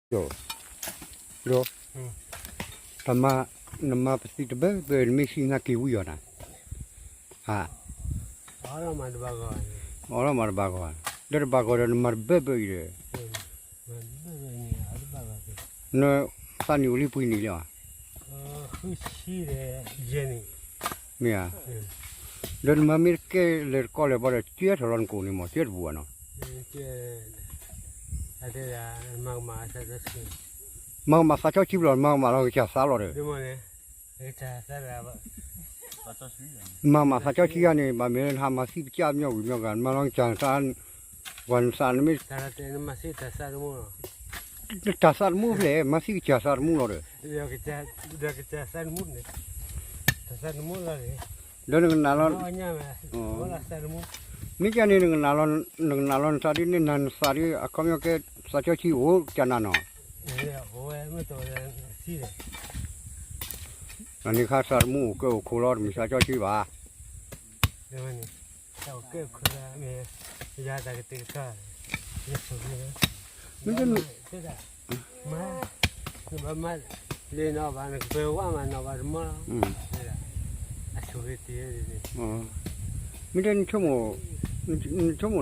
Yo, yo, nama pasti tebe bermisi nak kiwi orang. Ha, orang mana bagai, orang mar bagoan. Dari bagoan mar bebe ide. ini ada bagai. No, sani uli pun ni lah. Khusyuk deh, jenis. Mia. Dan mamir ke ler kole pada tiada orang kuni mau tiada buana. Ada dah, mak saya tu. Mau masa cakap ciblon, mau malah cakap salah deh. Di mana? Kita saya apa? Mau masa cakap cian ni, mamir ham masih cakap nyawa nyawa kan, malah jangan wan san mi Cara tu masih dasar semua. dasar mu le, masih dasar mu lor. Dia kita dasar semua ni. Dasar semua lah ni. Dan dengan nalon, Awalnya mana dasar semua. ni kan ni dengan nalon sari ni nan sari, kami ke saja ciu jangan no. Ya, orang itu orang sih. Nanti kasar mu ke ukulor misalnya ciu bah. Di mana? Tahu ke kalau ni, ya dah ketika. Ya sudah. Mungkin tidak. Mama, lena mana kebawa mana mana. Tidak. Asuh dia ni. mungkin cuma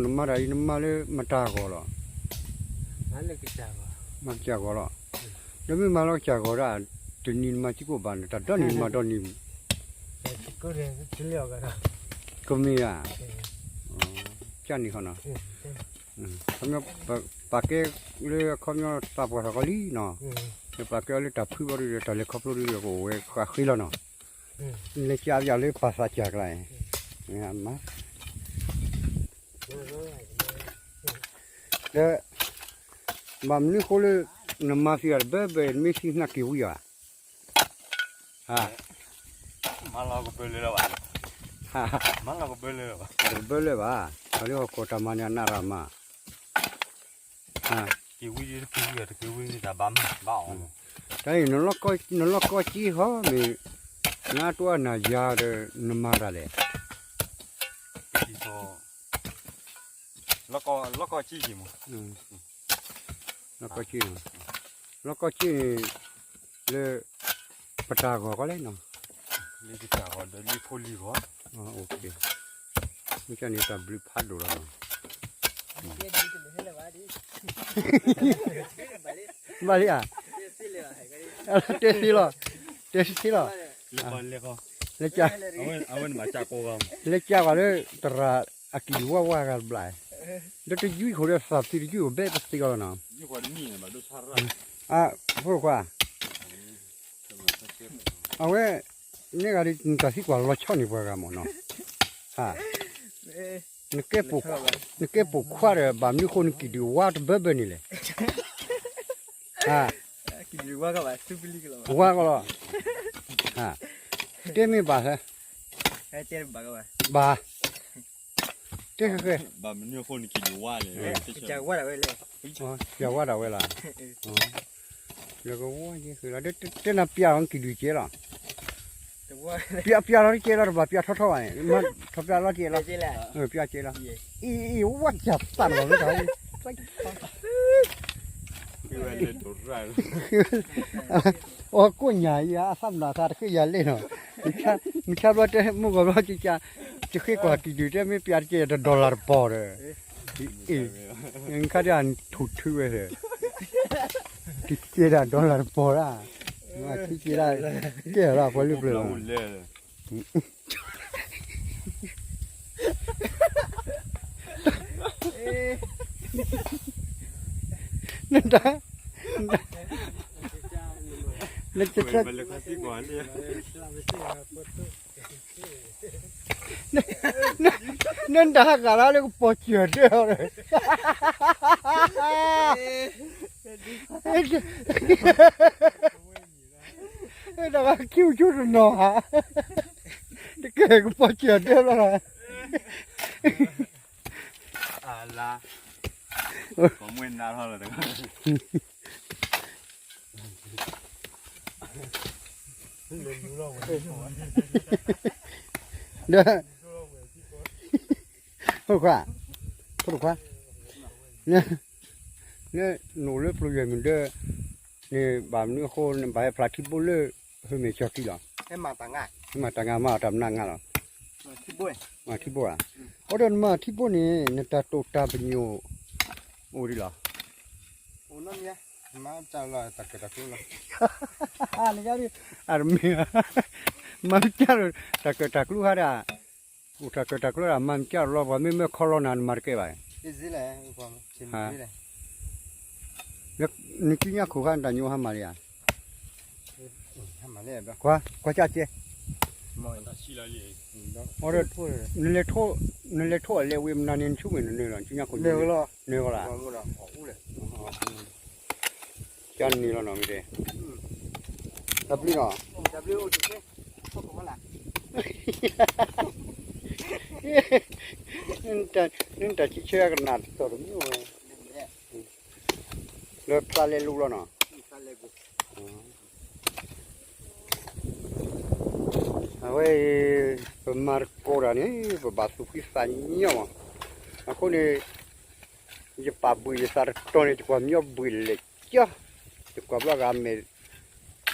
nama ini malah mata kola, Mana kita apa? macam kola. Tapi malah jagoran, jenis macam ko ban, tak ada ni macam ni Kau ni celiak kan? kemia. Cani kana. Kami pakai le kami tak pakai kali no. Pakai le tak pun baru tak le kapur le ko we kakhila no. Le ciar ya le pasal ciar lain. Ya mas. Le mam ni kole nama siar bebe misi nak kiwi ya. Ha. Malah aku beli lawan. Ha. Malah aku beli lawan. Bele ba. Kalau kota mana narama. Ha. Kiwi ada kiwi ni dah bam, bau. Tapi nolok ko chi ho mi na tua na ya de namara le. Itu, loko cici mu. Nolok ko chi le peta ko le no. Lagi cakap ada ni poli ko. Okey. Macam ni tak beli padu lah. Balik ah. Testi lo. Lepas Lecah. awan baca kau. Lecah kalau terah aki dua kan belai. Dia tu jui kau dia sabti jui be pasti kalau na. Ni kau ni ni, baru sarang. Apa kau? Awe ni kali kasih kau locok ni buat kamu no. Ha. Ni kepo kuar bam ni kon kidi wat bebe ni le. Ha. Kiri wah kau tu beli kalau. Wah kalau. Ha. Demi bahasa. Cari bagai. Bah. Teh ke. Bam ni kau ni kini wale. Cakap wah dah boleh. Ya wah dah wela. Lagu wah je. Dia nak piar orang kidi je lah. Piar lagi je lah, bah piar thotho ay. Mat piar lagi je lah. Piar je lah. Wah jatan lah ni dah. Kiwi ada turun. Oh, kunya ya asam dah tak kaya le no. Misal buat muka buat cica, cekik kau kidi dia me piar je ada dolar por. Yang kalian tutu eh. Kira dolar por ah. Macam kira boleh boleh. Nada. Lecet. Balik kasih kau ni. Nanda kalau le pocir dia. Dah kiu no ha. Dekat pocir dia lah. Alah. Kau main narah lah dengan. Dah. Apa? Apa? Ni nolak perlu yang ada นี่บามนี่โคนใบพลาทิบุเล่เฮ้ยไม่ชอบกี่หรอ ให้มาต่างง่าย มาต่างงานมาทำนางงานหรอ ที่บ้วย มาที่บัวโอ้เดินมาที่บัวนี่นี่ตาโตตาเป็นโยโอ้ดิล่ะ โอ้นั่นเนี่ยมาจ้าละตะเกียบตะกุละ นี่ก็ดิอารมีมันจ้าตะเกตะกลูฮาราอุตะเกตะกลูรามันจ้ารอว่าไม่โคโรนามาร์เก็ตไป อีสิเลยความชิมนี่เลย นี่กินยาคู่กันแต่โยหามาเลยอ่ะ ทำมาเลยแบบ กว่าจ้าเจ้ มอย 他吸了你， โอ้เดินนี่เลยโทษเลยวิมนานินชุ่มนี่หรอกินยาคู่ เร็วแล้ว เนี่ยก็ล่ะ ความรู้ละออกเลย จันนี่แล้วเนาะมีเด้ตับนี่เนาะ W จุดเนี้ยพวกผมละ นี่แต่ที่เชื่อกันนัดตัวนี้อยู่เลยพลาเลลูแล้วเนาะ เอาไว้มาร์โกรานี่บาสุกิสัญญาอะคนนี้จะปาบุยสารตอนนี้จะความยอบบุยเล็กจ้ะจะความละกันเมื่อ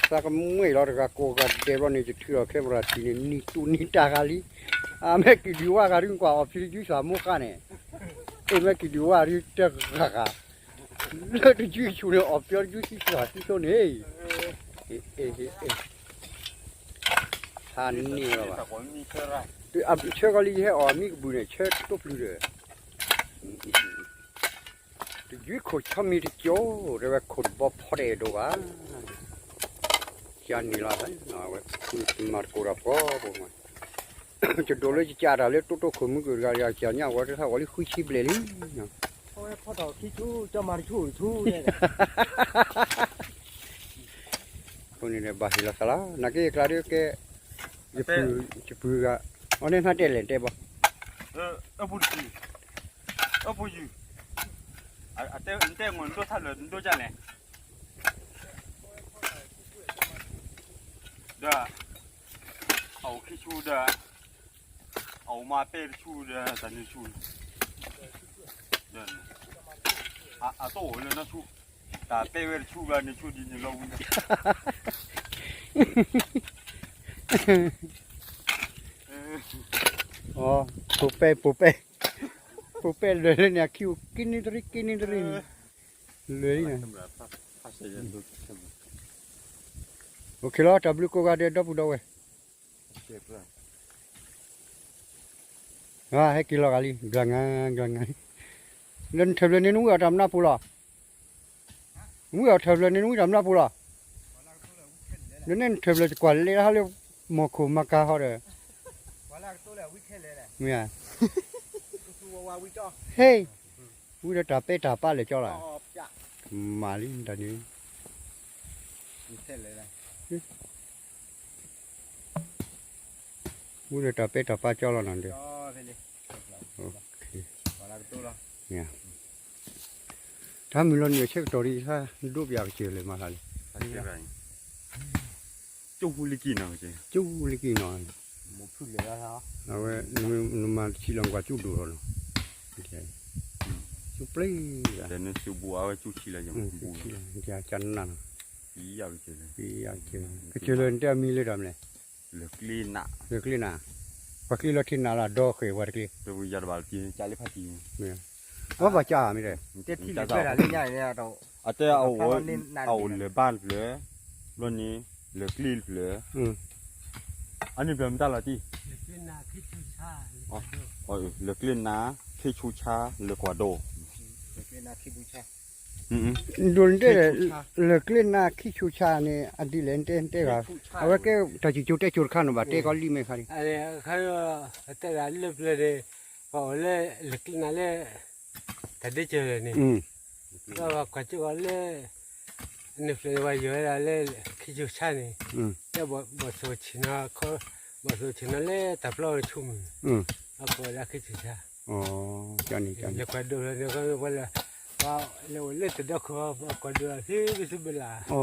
สักมื้อเราจะโกกันเดี๋ยวนี้จะถือแค่ประเทศนี้ตุนิตากาลีเมื่อกี้ดีว่าการิงกว่าออฟฟิศจุสามุกันเนี่ยเมื่อกี้ดีว่าริตกะแล้วจะจุชุเนี่ยออฟฟิศจุสิสาที่ตัวนี้ทานนี่หรอวะ 我们吃了， อ่ะเชื่อกันเลยให้อ๋อมีบุญเนี่ยเชื่อตุ๊บเลยยุคเขาชอบมีที่เจ้าเรียกว่าคนบ่พอได้ดูว่าจานนี่ละนะเว้ยคุณมาร์โกราพ่อผมจะโดนเลยจะจ่าอะไรตุ๊กๆคนมึงก็อยากจะเนี่ยว่าจะถ้าว่าคุยชิบเลยนี่ โอ้ยพ่อต่อขี้ชู้เจ้ามาชู้เนี่ย คนนี้เนี่ยบ้าหิละสละนักเอกลาเดียวแกจะพูดก็อันนี้น่าเตะเล่นเตะบ่ 不去，不去，带我们多他了，多家来，对吧？熬去出的，熬嘛背出的，咱就出，对，都我了那出，打背位出了，你出的你老稳。อ๋อปูเป้เลยเนี่ยคิวกินนี่ตรีเลยเนี่ยโอเคแล้วจับลูกก็ได้ดับดูเว้ยให้กินแล้วกันเลยกลางเล่นเทเลนี่นู้นทำหน้าปูล่ะนู้นเทเลนี่นู้นทำหน้าปูล่ะเล่นเทเลกว่าเลยเขาเรียกหมอคุมากาเขาเลย วันแรกตัวแรกวิเคเลยแหละ เนี่ย ตัวว่าวิจ้า เฮ้ยวุ้ยตาเป้ตาป้าเลยเจ้าล่ะ อ๋อจ้ะ มาลินตอนนี้ วิเคเลยนะ วุ้ยตาเป้ตาป้าเจ้าล่ะนั่นเดียว อ๋อเพลินโอเควันแรกตัวละ เนี่ยถ้ามีรถเนี่ยเช็คตัวนี้ถ้ารูปอยากเจอเลยมาเลย 就屋里กินเอาจริง จู้ลิกินนอน หมูพูดเลยแล้ว เอาไว้นี่มาชิลองกว่าจู้ดูหรอจู้ปลี้อ่ะ แต่เนี่ยสูบบัวไว้จุดชีเลยยังบัว จะจันนั่น ปีอยากเจอเลย ปีอยากเจอก็เจอเลยแต่มีเลยทำเลย เหลือลีนน่ะ เลือกลีน่ะปักลีรถที่นาลาดอกเคยวัดกลี ตัววิญญาณบาลกีจ่ายเลยพัดที เนี่ยว่าบ้าจ้าไม่ได้ เจ็ดที่เหลือเพื่อนอะไรเนี่ยเนี่ยเรา อาจจะเอาเหลือบ้านเหลือรถนี้เหลือกลีเหลืออันนี้เป็นไม่ได้ละที่เหลือกลีนะที่ชูชาเหลือกว่าโด เป็นนาคิบูชา โดนได้เลือกลีน่ะขี้ชูชาเนี่ยอดีเลนเต้นเต้ครับเอาไว้แค่ถ้าจิจุดเต้จุดข้างนู้นบ้าเต้ก็ลีไม่ขาด อะไรเขาแต่ละเรื่องเลยพอเลยหลักนั่นเลยแต่ได้เจอเลยนี่ก็ว่าก่อนจะว่าเลยนี่เลยว่าเยอะเลยคิดอยู่ชานี่จะบอกสุชินะเขาบอกสุชินะเลยแต่เราชุ่มแล้วก็แล้วคิดอยู่ชา อ๋อจานนี้ เดี๋ยวก็ดูเดี๋ยวก็ว่าว่าเราเล่นแต่เดี๋ยวเขาก็ดูที่บิสเบลา อ๋อ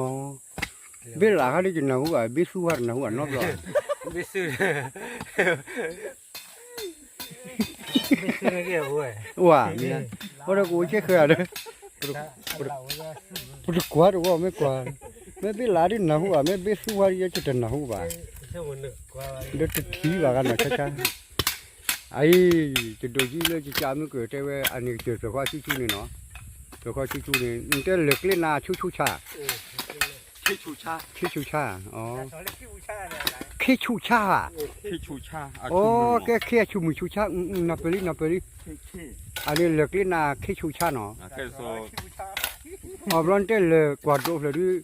เบลล่าเขาได้ยินนะหัวบิสุวรรณหัวนอกหรอ บิสบิสเนี่ยเว้ย ว่าเนี่ยเพราะเรากูเช็คเคยเลย不是刮的我没刮，没被拉的那户啊，没被苏啊也就真那户吧，这这提吧，干那恰恰。哎，这都是了，这家门口这位安尼就是花去住呢喏，这花去住呢，你这乐里拿出茶，去出差，出茶哦，开出茶啊，去出差，哦，开出没出茶，那不里，安尼乐里拿开出茶喏，可以说，哦，不然这了刮多了的，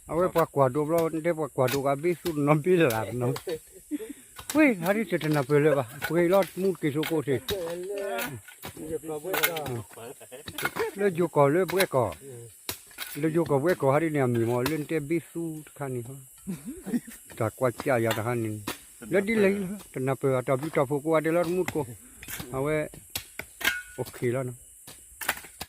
เอาไว้ปากกวาดดูเราได้ปากกวาดดูกับบิสุน้ำบิลล่ะน้ำเฮ้ยหาดิจะน่าเปเลยป่ะเฮ้ยรอดมูดกิโซโกสิแล้วอยู่ก่อนเลยเว้ยก่อนแล้วอยู่ก่อนเว้ยก่อนหาดิเนี่ยมีหมอเล่นเตบิสุคันนี้ฮะจากกวาดจ่ายาทหารนี่แล้วดิเลยจะน่าเปล่าแต่บิตาฟูกว่าเดี๋ยวรอดมูดกูเอาไว้โอเคแล้วนะ